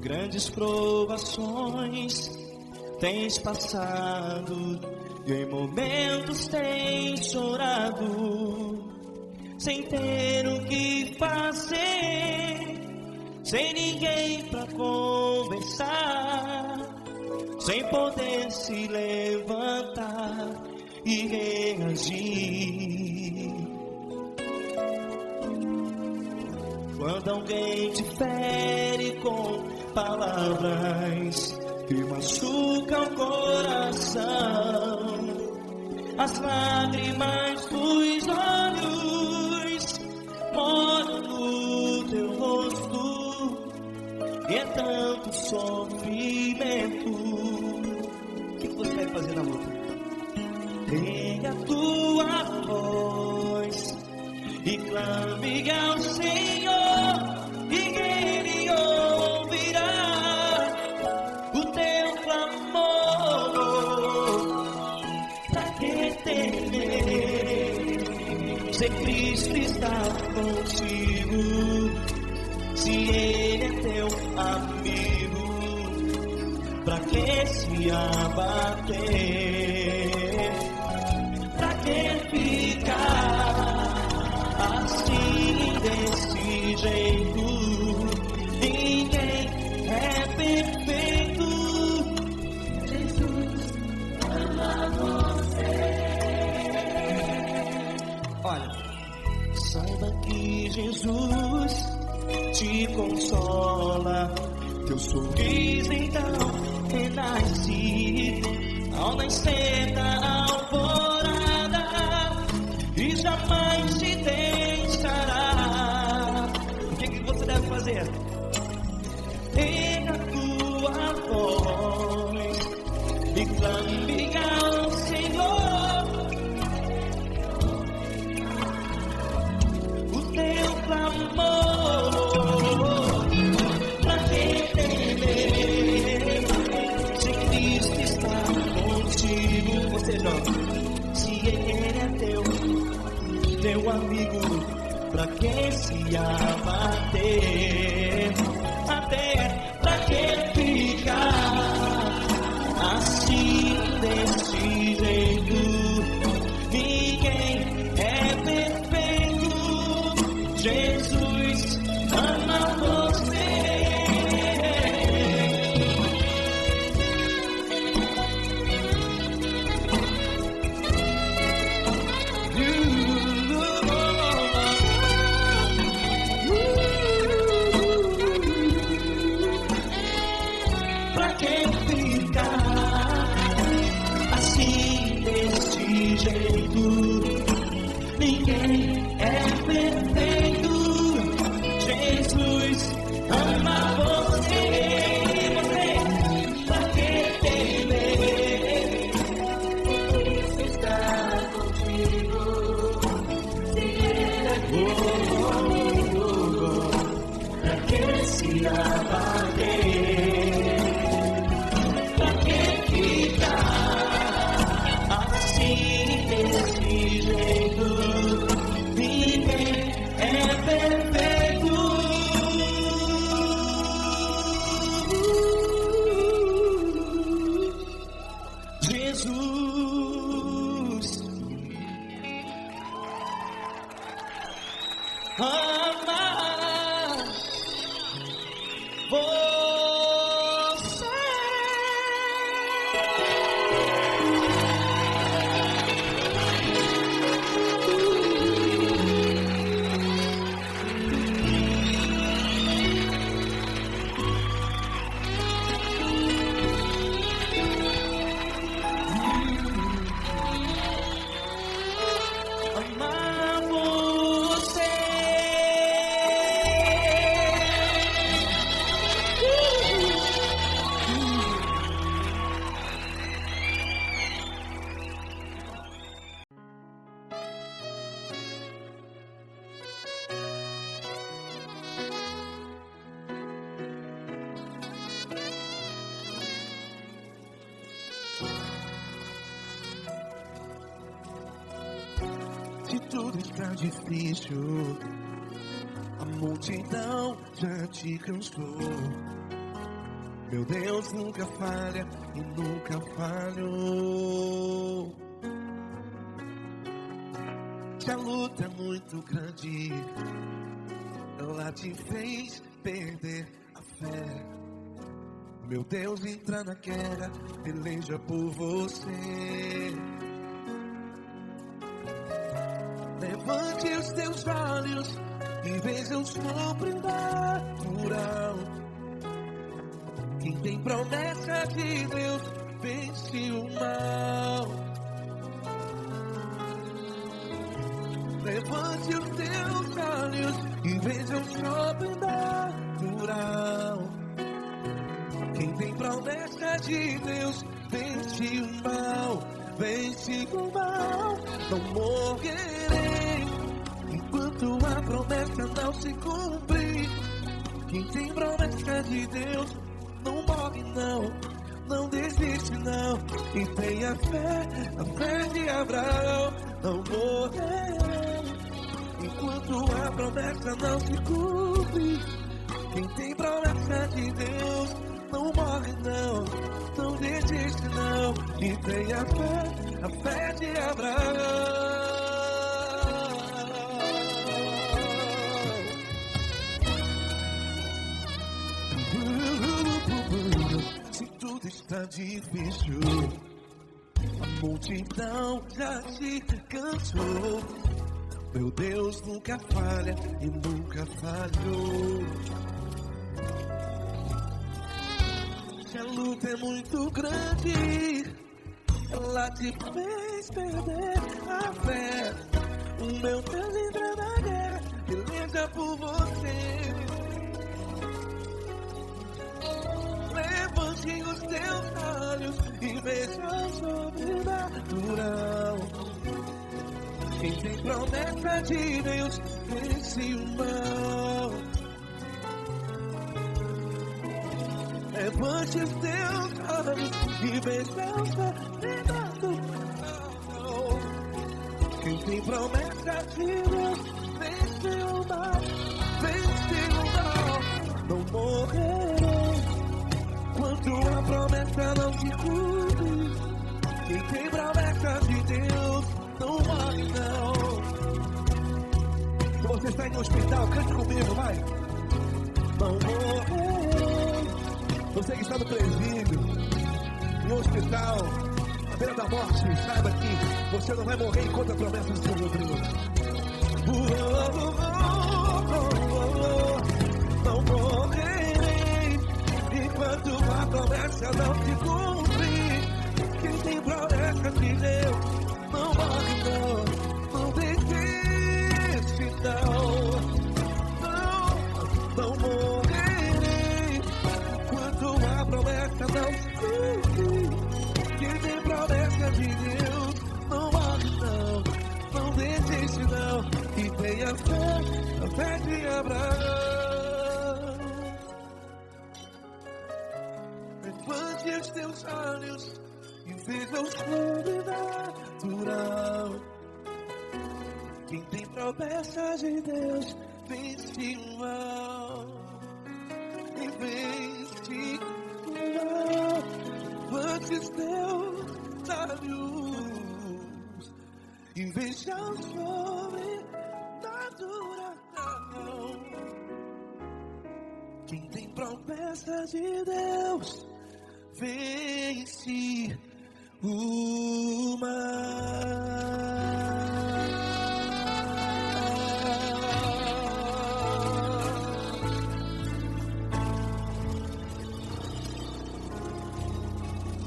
Grandes provações tens passado, e em momentos tens chorado, sem ter o que fazer, sem ninguém pra conversar, sem poder se levantar e reagir. Quando alguém te fere com palavras que machucam o coração, as lágrimas dos olhos moram no teu rosto, e é tanto sofrimento. O que você vai fazer na luta? Pega a tua voz e clame ao Senhor, e Ele ouvirá o teu clamor. Pra que temer, se Cristo está contigo, se Ele é teu amigo? Pra que se abater? Pra que ficar assim desse jeito? Ninguém é perfeito. Jesus ama você. Olha, saiba que Jesus te consola, teu sorriso então renasce ao nascer da alvorada, e jamais te deixará. O que você deve fazer? Pega a tua voz e clame ao Senhor, o teu clamor. Pra que temer, se Cristo está contigo? Você joga. Se Ele é teu amigo, pra que se abater? Até pra que ficar assim desse jeito? Ninguém é perfeito. Jesus ama você. Ninguém é perfeito. Jesus ama você. Pra que temer? Cristo está contigo. Se Ele é teu, pra que se abater? Pra que ficar assim desse jeito? Ninguém é perfeito. Jesus ama você. Amar você. Se tudo está difícil, a multidão já te cansou. Meu Deus nunca falha e nunca falhou. Se a luta é muito grande, ela te fez perder a fé. Meu Deus entra na guerra, peleja por você. Levante os teus olhos e veja o sobrenatural. Quem tem promessa de Deus vence o mal. Levante os teus olhos e veja o sobrenatural. Quem tem promessa de Deus vence o mal. Vence o mal. Não morrerei enquanto a promessa não se cumprir. Quem tem promessa de Deus não morre não, não desiste não. E tenha fé, a fé de Abraão. Não morrerei enquanto a promessa não se cumpre. Quem tem promessa de Deus não morre não, não desiste não. E tenha fé, a fé de Abraão. Se tudo está difícil, a multidão já se cansou. Meu Deus nunca falha e nunca falhou. Se a luta é muito grande, ela te fez perder a fé. O meu Deus entra na guerra, peleja por você. Levante os teus olhos e veja o sobrenatural. Quem tem promessa de Deus vence o mal. Levante os teus olhos e veja o sobrenatural. Quem tem promessa de Deus vence o mal. Vence o mal. Não morrerei quando a promessa não se cumpre. Quem tem promessa de Deus não morre não. Se você está em um hospital, cante comigo, vai. Não morrerei. Você que está no presídio, em um hospital, à beira da morte, saiba que você não vai morrer enquanto a promessa não se cumprir. Não morrerei enquanto a promessa não se cumprir. Quem tem promessa de Deus não morre não, não desiste não. Não morrerei enquanto a promessa não se cumprir. Quem tem promessa de Deus não morre não, não desiste não. E tenha fé, a fé de Abraão. Levante os teus olhos e veja o sobrenatural. Quem tem promessa de Deus vence o mal. E vence o mal. Levante os teus olhos e veja o sobrenatural. Quem tem promessa de Deus vence o mal.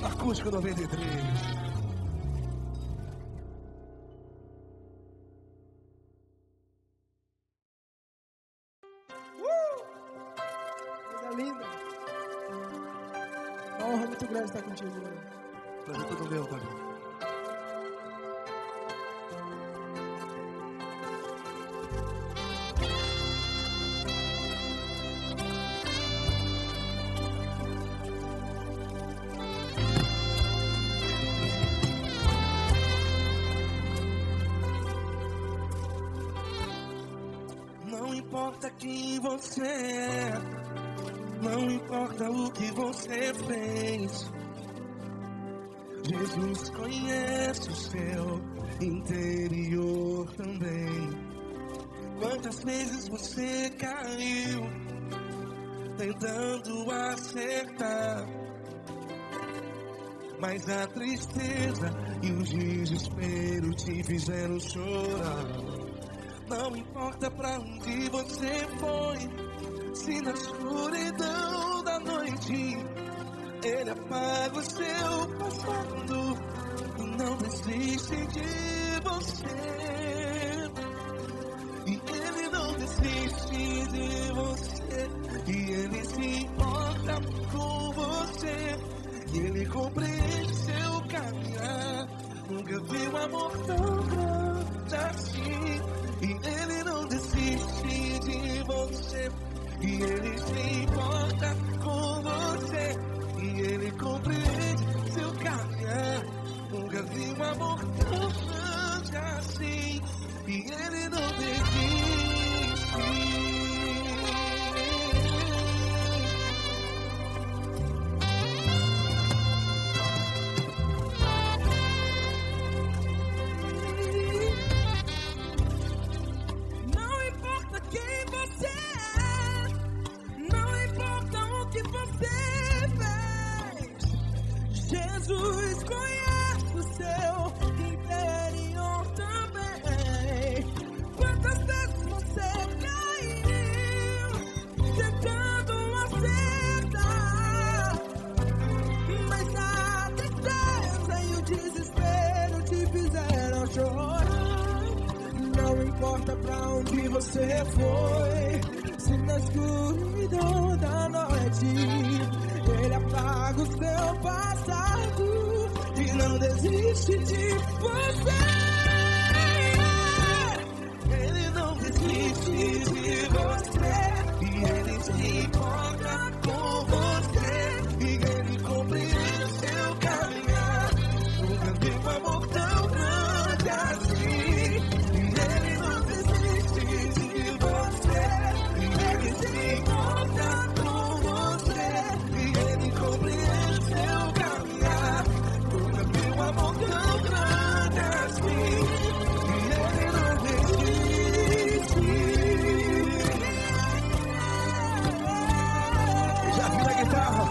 Acústico 93. Coisa linda. Uma honra muito grande estar contigo. Prazer todo meu, Pai. Não importa quem você é, não importa o que você fez, Jesus conhece o seu interior também. Quantas vezes você caiu tentando acertar, mas a tristeza e o desespero te fizeram chorar. Não importa pra onde você foi, se na escuridão da noite Ele apaga o seu passado e não desiste de você. E Ele não desiste de você, e Ele se importa com você, e Ele compreende seu caminhar. Nunca vi um amor tão grande assim. E Ele não desiste de você, e Ele se importa com você, e Ele compreende seu caminhar. Nunca vi um amor tão grande assim. E Ele não desiste. Jesus conhece o seu interior também. Quantas vezes você caiu tentando acertar, mas a tristeza e o desespero te fizeram chorar. Não importa pra onde você foi, se na escuridão da noite Ele apaga o seu passado e não desiste de você. Ele não desiste de você, e Ele se importa com você, e Ele compreende seu caminhar. Nunca vi um amor tão grande assim. E Ele não desiste de você, e Ele se importa com você, e Ele compreende seu caminhar. Nunca vi um amor tão grande assim. E Ele não desiste. Já vi a guitarra.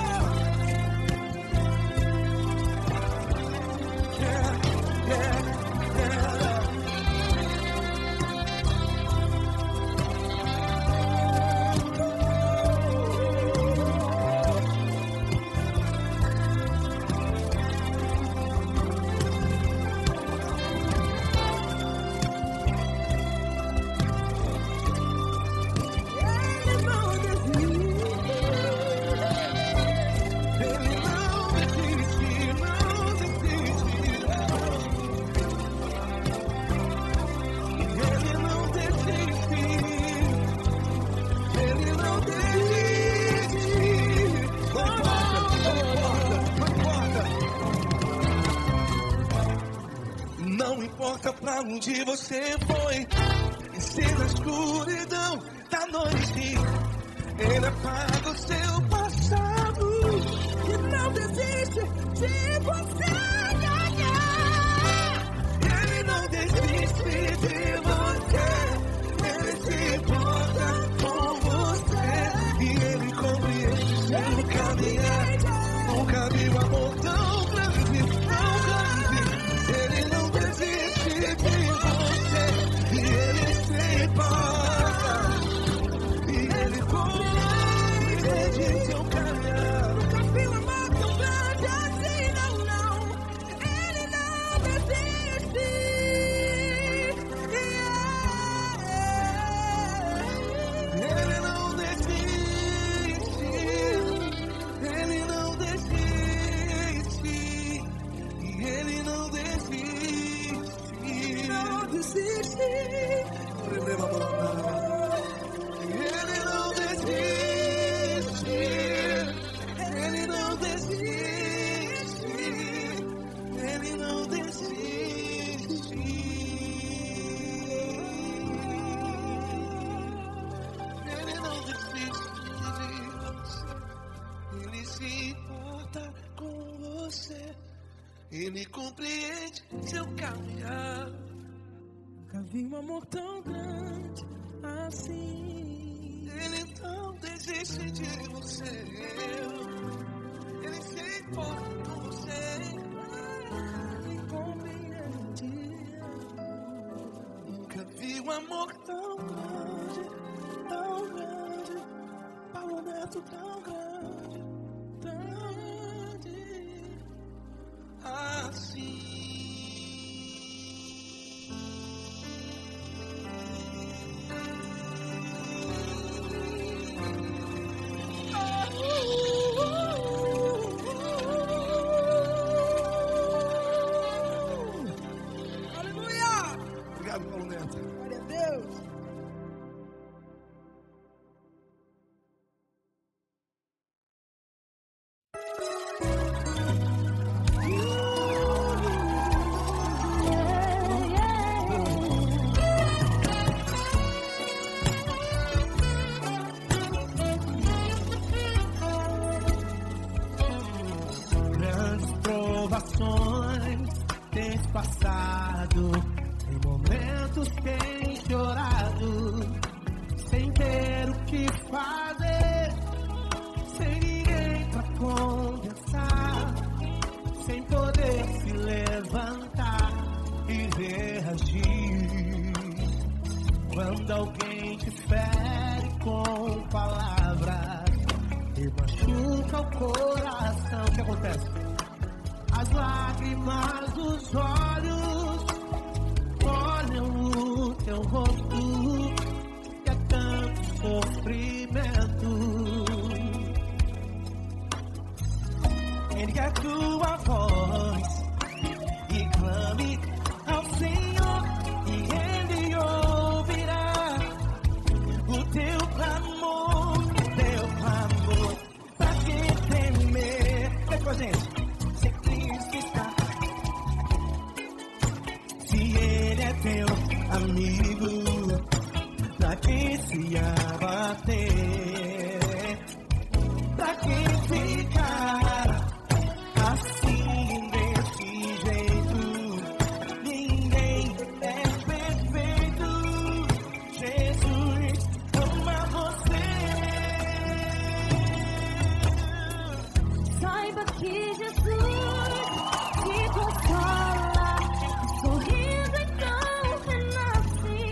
Não importa pra onde você foi, e se na escuridão da noite Ele apaga o seu passado E não desiste de você. Ele não desiste de você, Ele se importa com você, e Ele compreende seu caminhar. Nunca vi um amor tão grande, tão grande. Ele não desiste de você, e Ele se importa, e Ele compreende seu caminhar. Nunca vi um amor tão grande assim, não, não. Ele não desiste. Ele não desiste, Ele não desiste, e Ele não desiste. Não desiste. Releva a bola. Ele não desiste, Ele não desiste, Ele não desiste. Ele compreende seu caminhar. Nunca vi um amor tão grande assim. Ele não desiste de você. Ele se importa com você. Ele compreende. Nunca vi um amor Tão grande, tão grande. Paulo Neto tão grande, tão grande. assim. Aleluia! Obrigado, Paulo Neto. Glória a Deus. Grandes provações tens passado, em momentos tens chorado, sem ter o que fazer, sem ninguém pra conversar, sem poder se levantar e reagir. Quando alguém te fere com palavras e machuca o coração, o que acontece? As lágrimas dos olhos olham o teu rosto e é tanto sofrimento. Ergue a tua voz e clame ao Senhor e Ele ouvirá o teu clamor, pra que temer? É com a gente. Se Cristo está, se Ele é teu amigo, pra que se abater? Pra que ficar assim desse jeito? Ninguém é perfeito. Jesus ama você. Saiba que Jesus te consola, sorrindo então renasce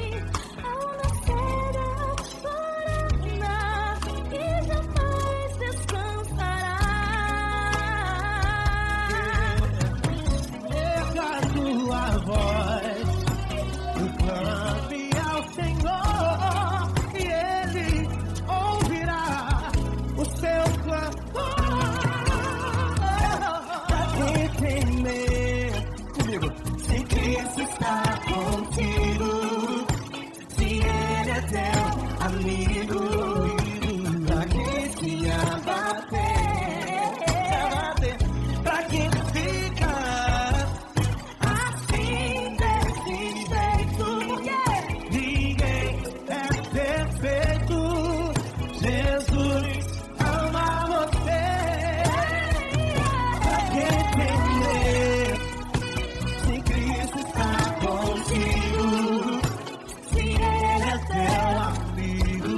ao nascer da chorada e jamais descansará. Erga a tua voz, clame ao Senhor e Ele ouvirá o seu clamor. Pra que temer? Comigo. Se Cristo está contigo, se Ele é teu amigo, pra que se abater? Pra que ficar assim desse jeito? Ninguém é perfeito. Jesus ama você. Pra que temer? Se Cristo está contigo, se Ele é teu amigo,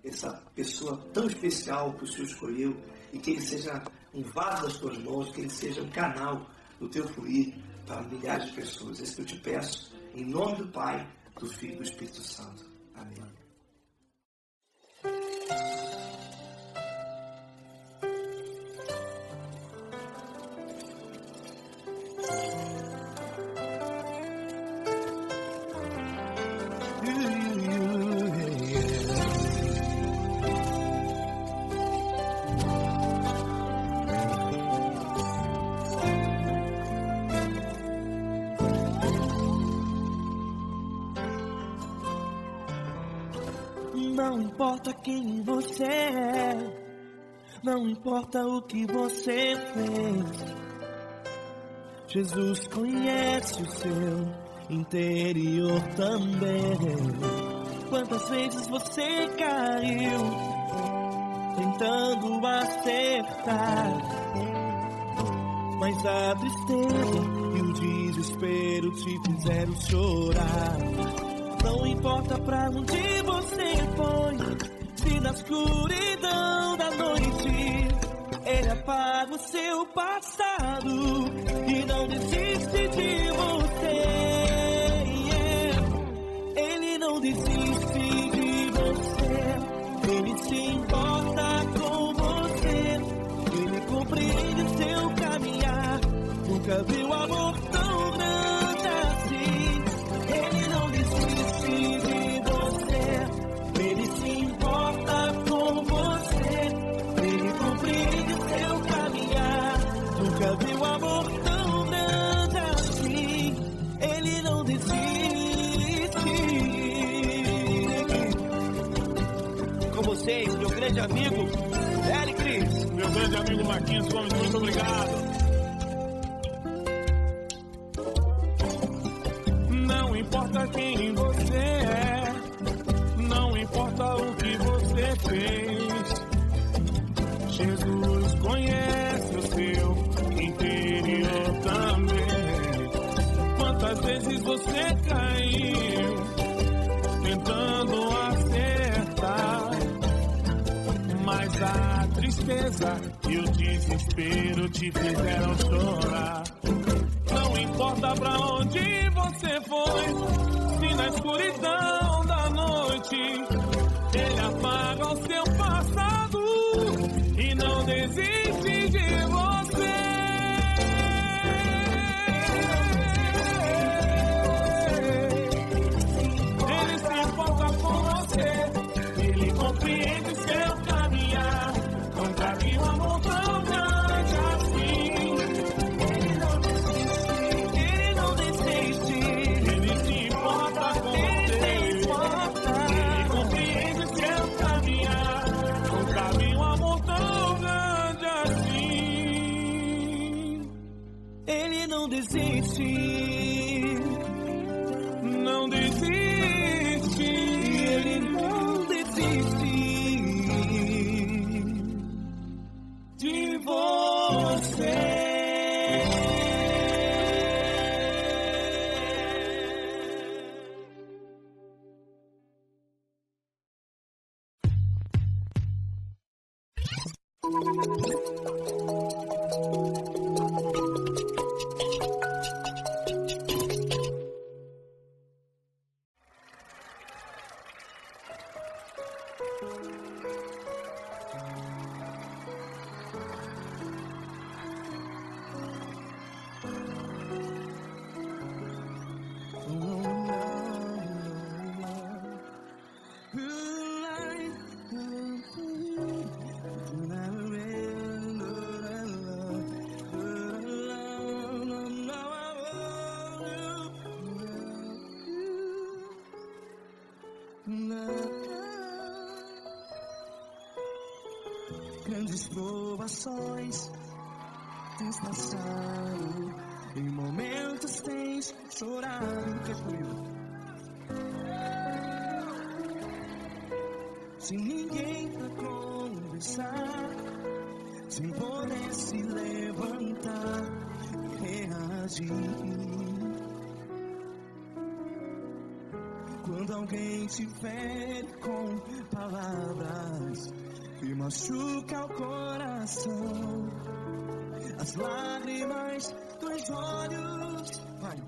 essa pessoa tão especial que o Senhor escolheu, e que ele seja um vaso das tuas mãos, que ele seja um canal do teu fluir para milhares de pessoas. É isso que eu te peço, em nome do Pai, do Filho e do Espírito Santo. Amém. Não importa quem você é, não importa o que você fez, Jesus conhece o seu interior também. Quantas vezes você caiu tentando acertar, mas a tristeza e o desespero te fizeram chorar. Não importa pra onde você foi, se na escuridão da noite Ele apaga o seu passado e não desiste de você. Ele não desiste de você, Ele se importa com você, Ele compreende seu caminhar. Nunca viu amor tão grande assim. Ele não desiste de você, Ele se importa com você, Ele compreende seu caminhar. Nunca viu amor tão grande assim. Ele não desiste. Com vocês, meu grande amigo Eli Cris. Meu grande amigo Marquinhos Gomes, muito obrigado. Não importa quem você é, não importa o que você fez, Jesus conhece o seu interior também. Quantas vezes você caiu tentando acertar, mas a tristeza e o desespero te fizeram chorar. Não importa pra onde você foi, se na escuridão da noite Ele apaga o seu passado e não desiste de você. Ele se importa com você, Ele compreende seu caminhar. Nunca vi um amor tão grande assim. Ele se importa com você, Ele compreende seu caminhar. Nunca vi um amor tão grande assim. Ele não desiste, Não desiste, Ele não desiste de você. Grandes provações tens passado, em momentos tens chorado. Que é comigo? Sem ninguém pra conversar, sem poder se levantar e reagir. Quando alguém te fere com palavras que machuca o coração, as lágrimas dos olhos, vai.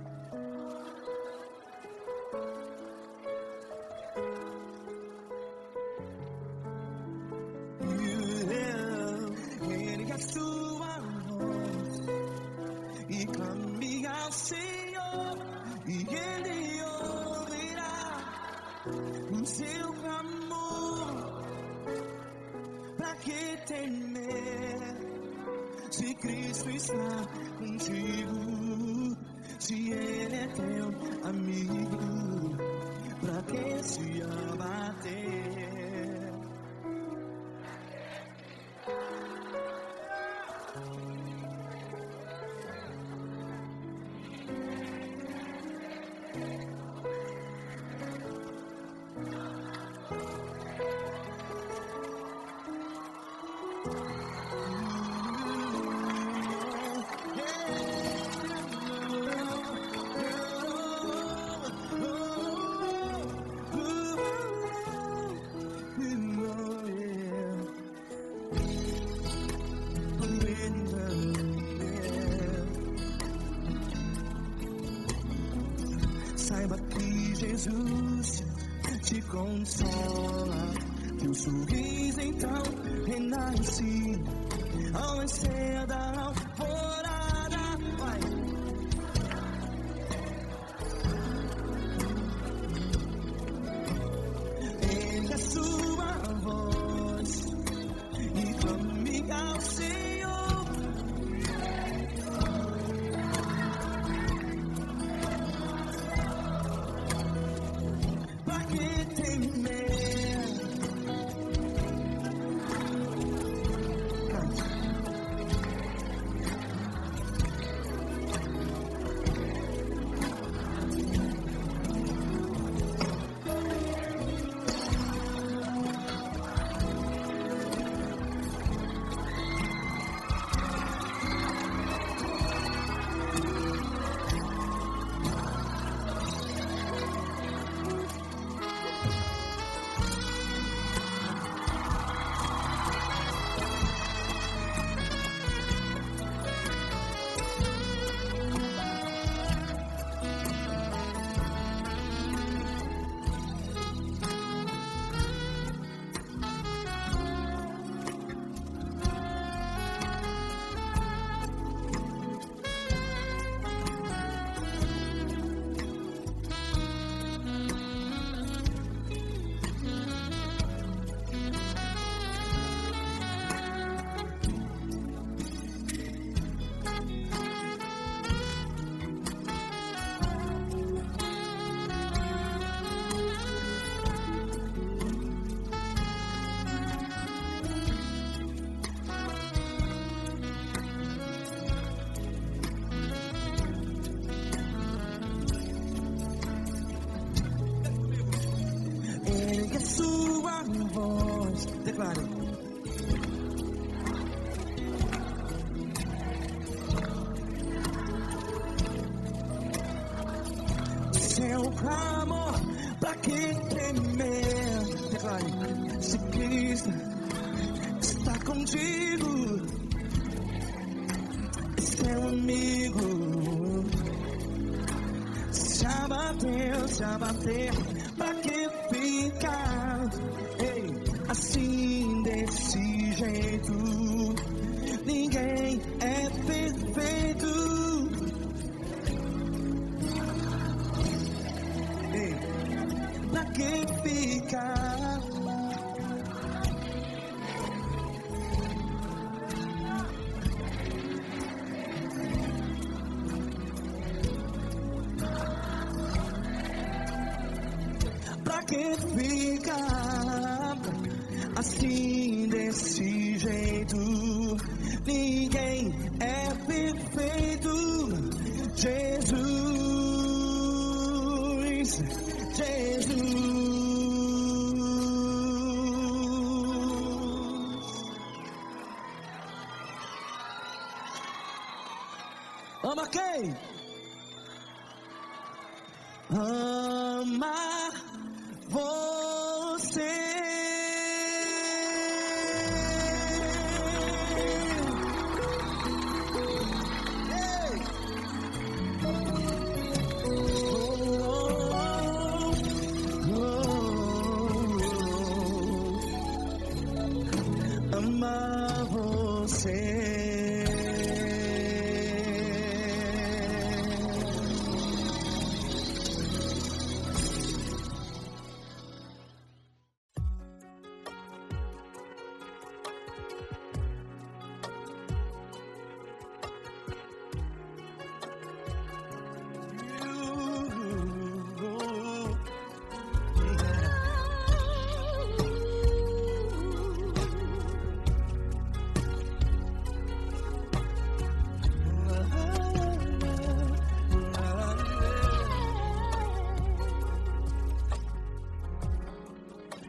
Ergue a sua voz e clame ao Senhor, e Ele ouvirá o seu clamor. Pra que temer, se Cristo está contigo, se Ele é teu amigo? Pra que se abater? Saiba que Jesus te consola, teu sorriso então renasce ao nascer da alvorada. Vai. Ergue a sua voz e clame ao Senhor. Pra que temer? Ergue a sua voz, declare. Seu clamor, pra que temer? Declare. Se Cristo está contigo, é seu amigo. Se abater, pra que ficar? Ei, assim desse jeito, ninguém é perfeito. Ei, pra que ficar? Pra que ficar assim desse jeito? Ninguém é perfeito. Jesus, Jesus. Ama quem? Ama você. Amar você.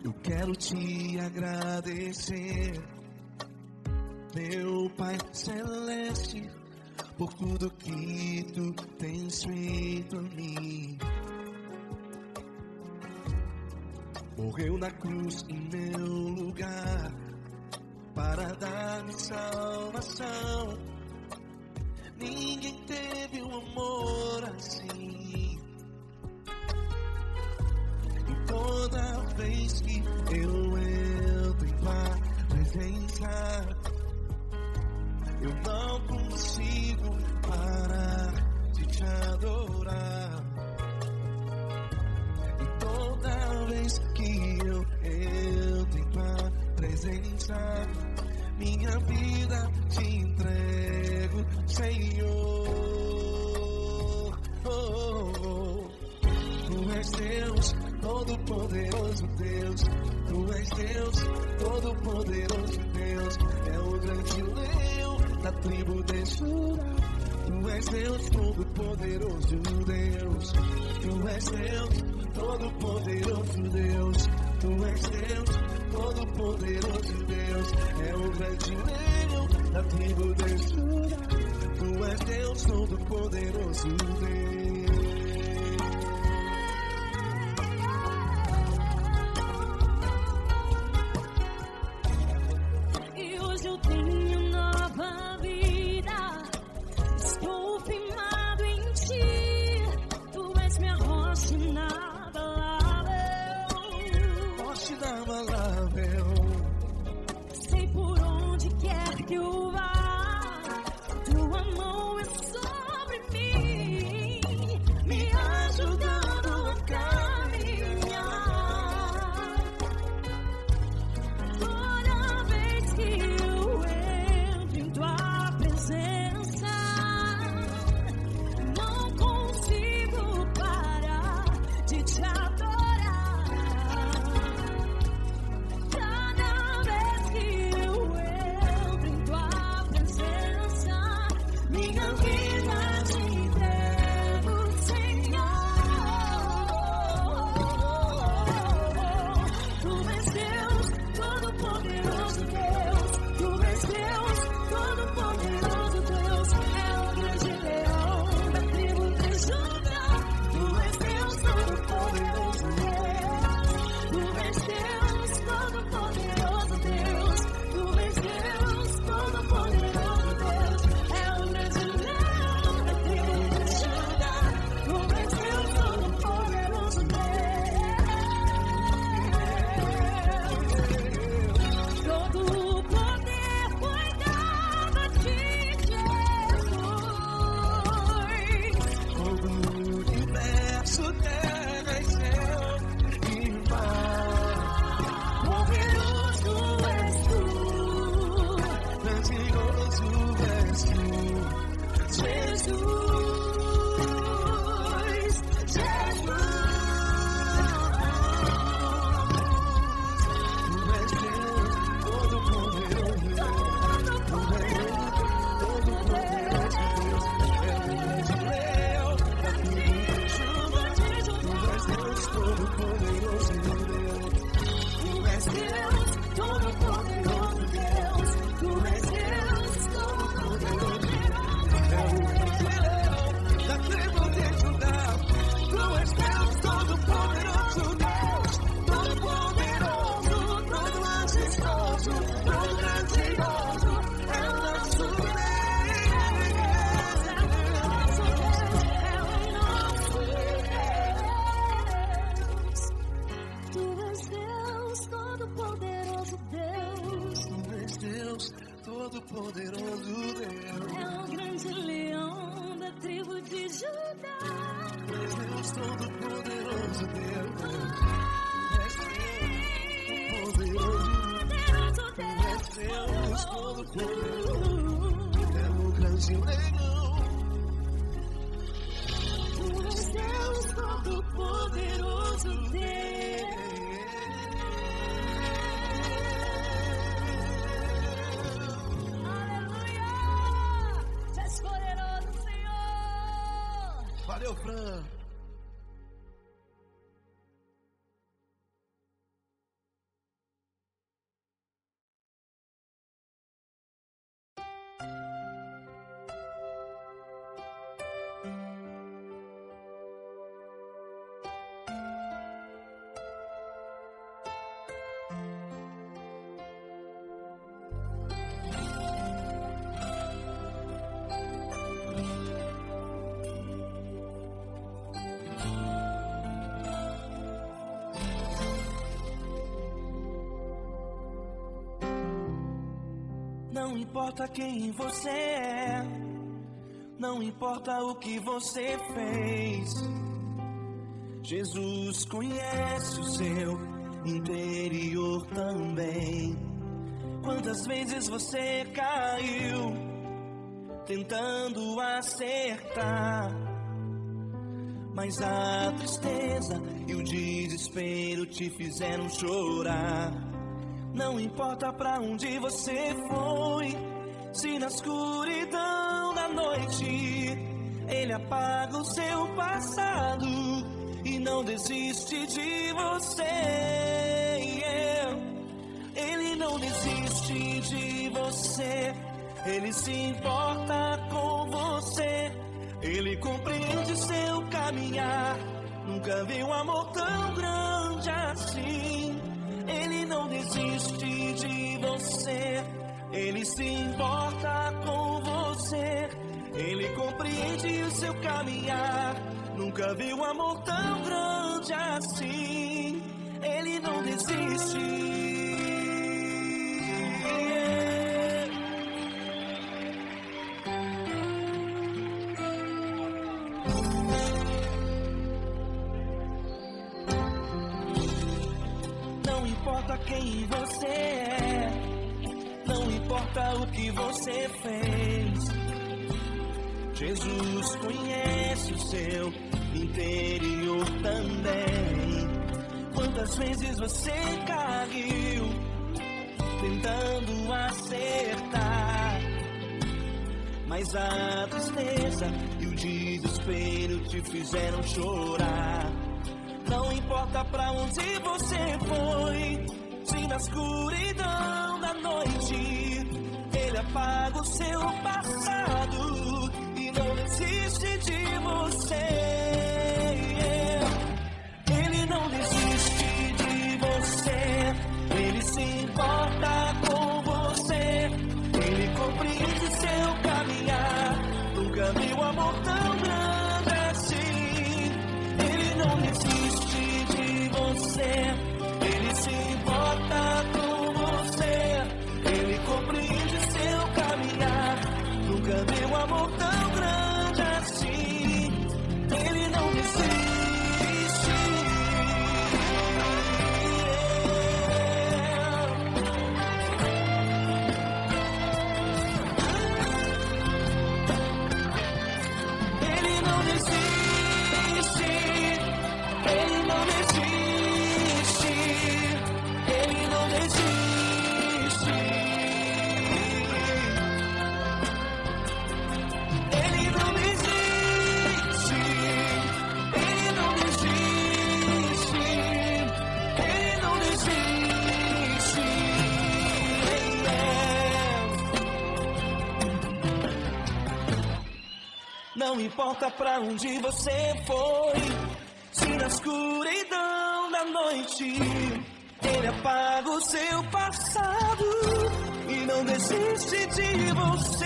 Eu quero te agradecer, meu Pai Celeste, por tudo que tu tens feito a mim. Morreu na cruz em meu lugar para dar-me salvação. Ninguém teve um amor assim. E toda vez que eu entro em tua presença, eu não consigo parar de te adorar. E toda vez que eu entro em tua presença, minha vida te entrego, Senhor. Tu és Deus, Todo-Poderoso Deus. Tu és Deus, Todo-Poderoso Deus. É o grande leão da tribo de Judá. Tu és Deus, Todo-Poderoso Deus. Tu és Deus, Todo-Poderoso Deus. Tu és Deus, Todo-Poderoso Deus. É o grande leão da tribo de Judá. Tu és Deus, Todo-Poderoso Deus. E hoje eu tenho nova vida. Estou firmado em ti. Tu és minha rocha inabalável. Rocha inabalável. Sei por onde quer que eu vá, tua mão é sobre mim, me ajudando a caminhar. Toda vez que eu entro em tua presença, não consigo parar de te adorar. Cada vez que eu entro em tua presença, minha vida te entrego, Senhor. Tu és Deus, Todo-Poderoso Deus. Tu és Deus, Todo-Poderoso Deus. É o grande leão da tribo de Judá. Tu és Deus, Todo-Poderoso Todo-Poderoso Deus. É o grande leão da tribo de Judá. Deus Todo-Poderoso Deus. Deus Todo-Poderoso, é o grande leão. Deus Todo-Poderoso Deus. Aleluia! Tu és poderoso, Senhor. Valeu, Fran. Não importa quem você é, não importa o que você fez, Jesus conhece o seu interior também. Quantas vezes você caiu tentando acertar, mas a tristeza e o desespero te fizeram chorar. Não importa pra onde você foi, se na escuridão da noite Ele apaga o seu passado e não desiste de você. Ele não desiste de você, Ele se importa com você, Ele compreende seu caminhar. Nunca vi um amor tão grande assim. Ele não desiste de você, Ele se importa com você, Ele compreende o seu caminhar. Nunca vi um amor tão grande assim. Ele não desiste. Não importa quem você é, não importa o que você fez, Jesus conhece o seu interior também. Quantas vezes você caiu tentando acertar, mas a tristeza e o desespero te fizeram chorar. Não importa pra onde você foi, se na escuridão da noite Ele apaga o seu passado e não desiste de você. Ele não desiste de você, Ele se importa com você, Ele compreende seu caminhar. Nunca vi um amor tão grande assim. Ele não desiste de você, Ele se importa com você, Ele compreende seu caminhar. Nunca vi um amor tão grande assim. Ele não desiste. Ele não desiste. Ele não desiste. Ele não desiste. Ele não desiste. Ele não desiste. Ele não desiste. Não importa pra onde você foi, se na escuridão da noite Ele apaga o seu passado e não desiste de você.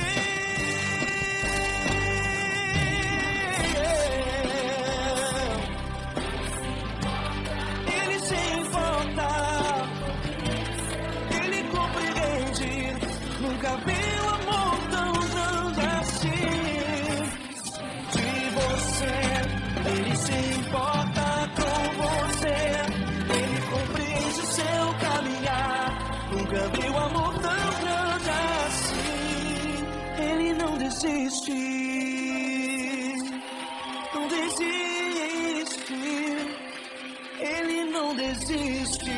Ele se importa, Ele compreende. Nunca viu não desiste.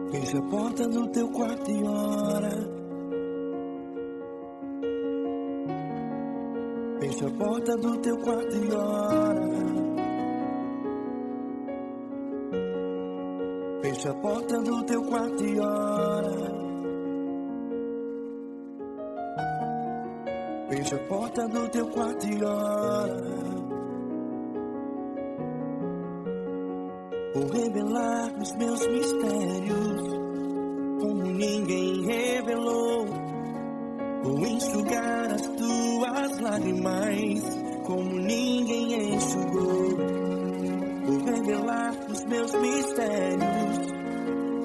Fecha a porta do teu quarto e ora. Fecha a porta do teu quarto e ora. Fecha a porta do teu quarto e ora. Fecha a porta do teu quarto e ora. Vou revelar os meus mistérios como ninguém revelou. Vou enxugar as tuas lágrimas como ninguém enxugou. Vou revelar os meus mistérios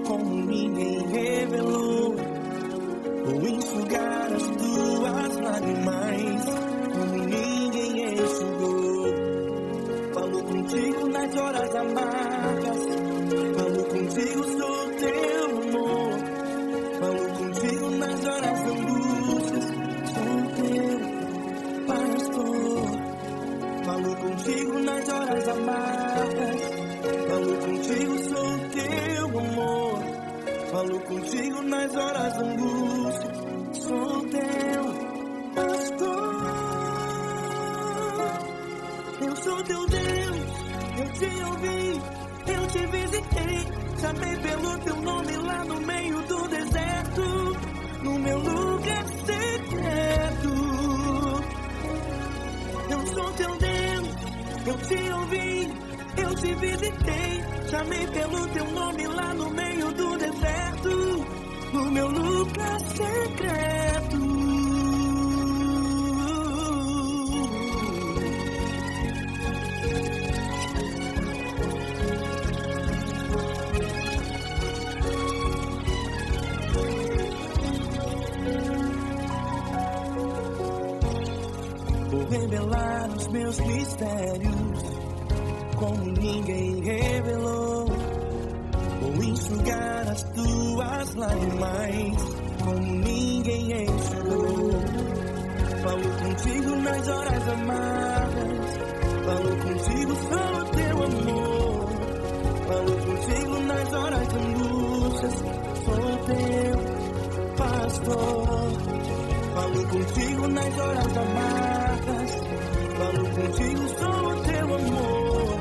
como ninguém revelou. Vou enxugar as tuas lágrimas como ninguém enxugou. Falo contigo nas horas amargas, falo contigo, sou teu amor. Falo contigo nas horas de angústias, sou teu pastor. Falo contigo nas horas amargas, falo contigo, sou teu amor. Falo contigo nas horas de angústias, sou teu pastor. Eu sou teu Deus, eu te ouvi, eu te visitei. Chamei pelo teu nome lá no meio do deserto, no meu lugar secreto. Eu sou teu Deus, eu te ouvi, eu te visitei. Chamei pelo teu nome lá no meio do deserto, no meu lugar secreto. Vou revelar os meus mistérios como ninguém revelou. Vou enxugar as tuas lágrimas como ninguém enxugou. Falo contigo nas horas amargas, falo contigo, sou teu amor. Falo contigo nas horas de angústias, sou teu pastor. Falo contigo nas horas amargas, falo contigo, sou teu amor.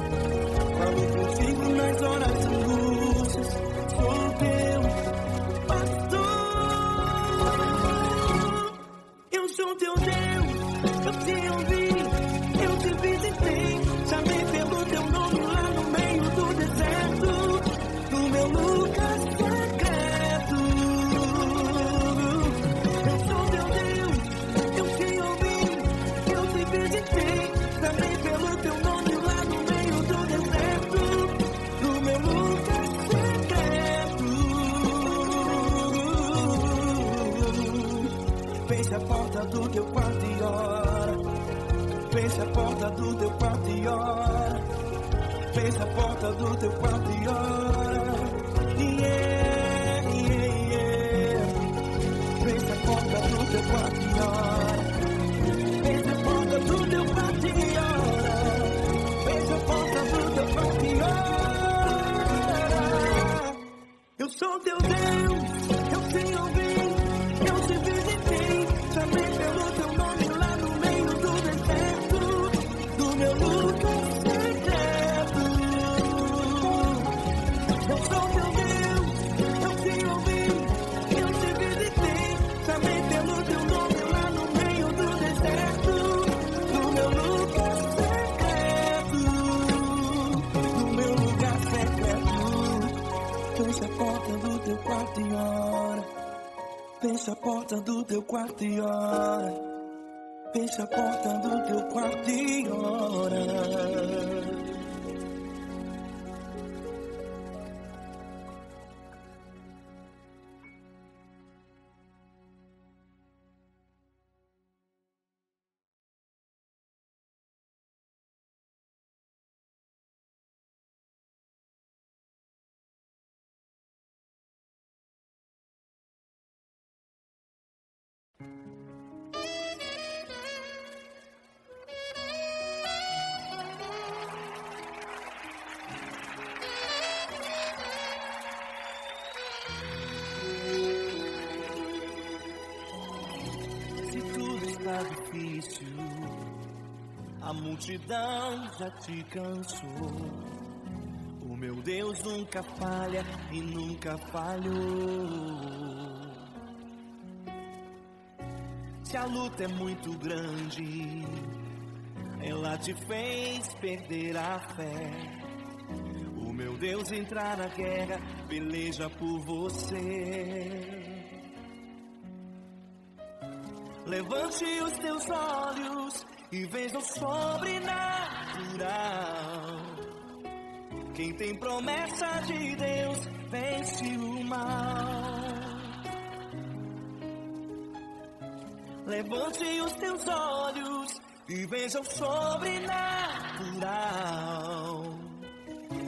Falo contigo nas horas de angústias, sou teu pastor. Eu sou teu Deus, eu te ouvi, eu te visitei. Chamei pelo teu nome lá no meio do deserto, no meu lugar secreto. Eu sou teu Deus, eu te ouvi, eu te visitei. Chamei pelo teu nome lá no meio do deserto, no meu lugar secreto. Fecha a porta do teu quarto e ora. Fecha a porta do teu quarto e ora. Fecha a porta do teu quarto e ora. Yeah, yeah, yeah. Fecha a porta do teu quarto e ora. Fecha a porta do teu quarto e ora. Fecha a porta do teu quarto e ora. Eu sou teu Deus, eu te ouvi, eu te visitei. Chamei pelo teu nome lá no meio do deserto, do meu lugar secreto. Eu sou teu Deus, eu te ouvi, eu te visitei. Chamei pelo teu nome lá no meio do deserto, do meu lugar secreto, do meu lugar secreto. Fecha a porta do teu quarto e ora. Fecha a porta do teu quarto e ora. Fecha a porta do teu quarto e ora. Se tudo está difícil, a multidão já te cansou. O meu Deus nunca falha e nunca falhou. Se a luta é muito grande, ela te fez perder a fé. O meu Deus entrar na guerra, peleja por você. Levante os teus olhos e veja o sobrenatural. Quem tem promessa de Deus vence o mal. Levante os teus olhos e veja o sobrenatural.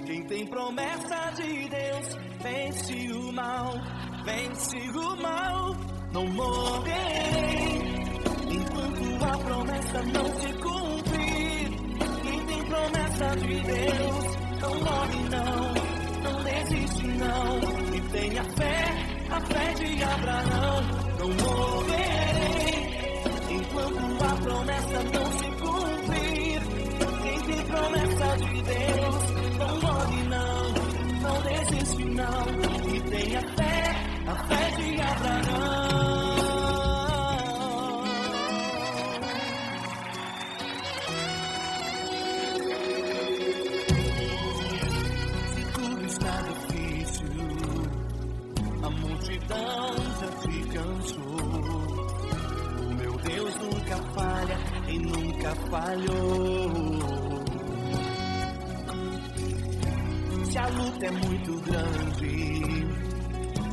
Quem tem promessa de Deus vence o mal. Vence o mal. Não morrerei enquanto a promessa não se cumprir. Quem tem promessa de Deus não morre não, não desiste não. E tenha fé, a fé de Abraão. Não morrerei enquanto a promessa não se cumprir. Quem tem promessa de Deus não morre não, não desiste não. E tenha fé, a fé de Abraão. A multidão já te cansou. O meu Deus nunca falha e nunca falhou. Se a luta é muito grande,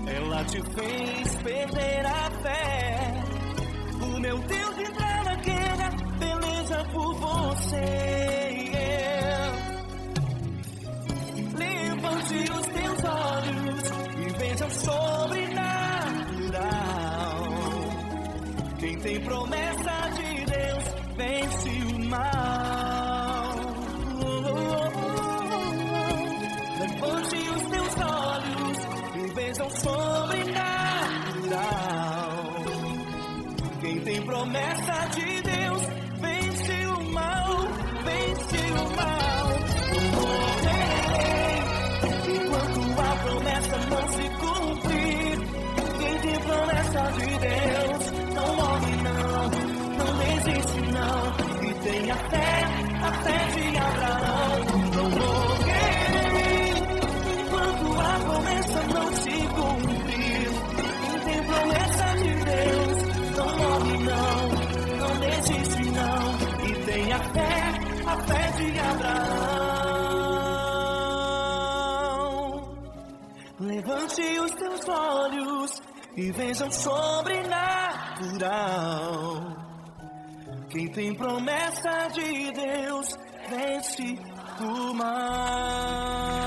ela te fez perder a fé. O meu Deus entrar na guerra, peleja por você. Levante os teus olhos e veja o sobrenatural. Quem tem promessa de Deus vence o mal. Levante os teus olhos e veja o sobrenatural. Quem tem promessa de Deus vence o mal. Vence o mal. Enquanto a promessa não se cumprir. Quem tem promessa de Deus não morre não, não desiste não. E tenha fé, a fé de Abraão. Não morrerei enquanto a promessa não se cumprir. Quem tem promessa de Deus não morre não, não desiste não. E tenha fé, a fé de Abraão. Levante os teus olhos e veja o sobrenatural. Quem tem promessa de Deus vence o mal.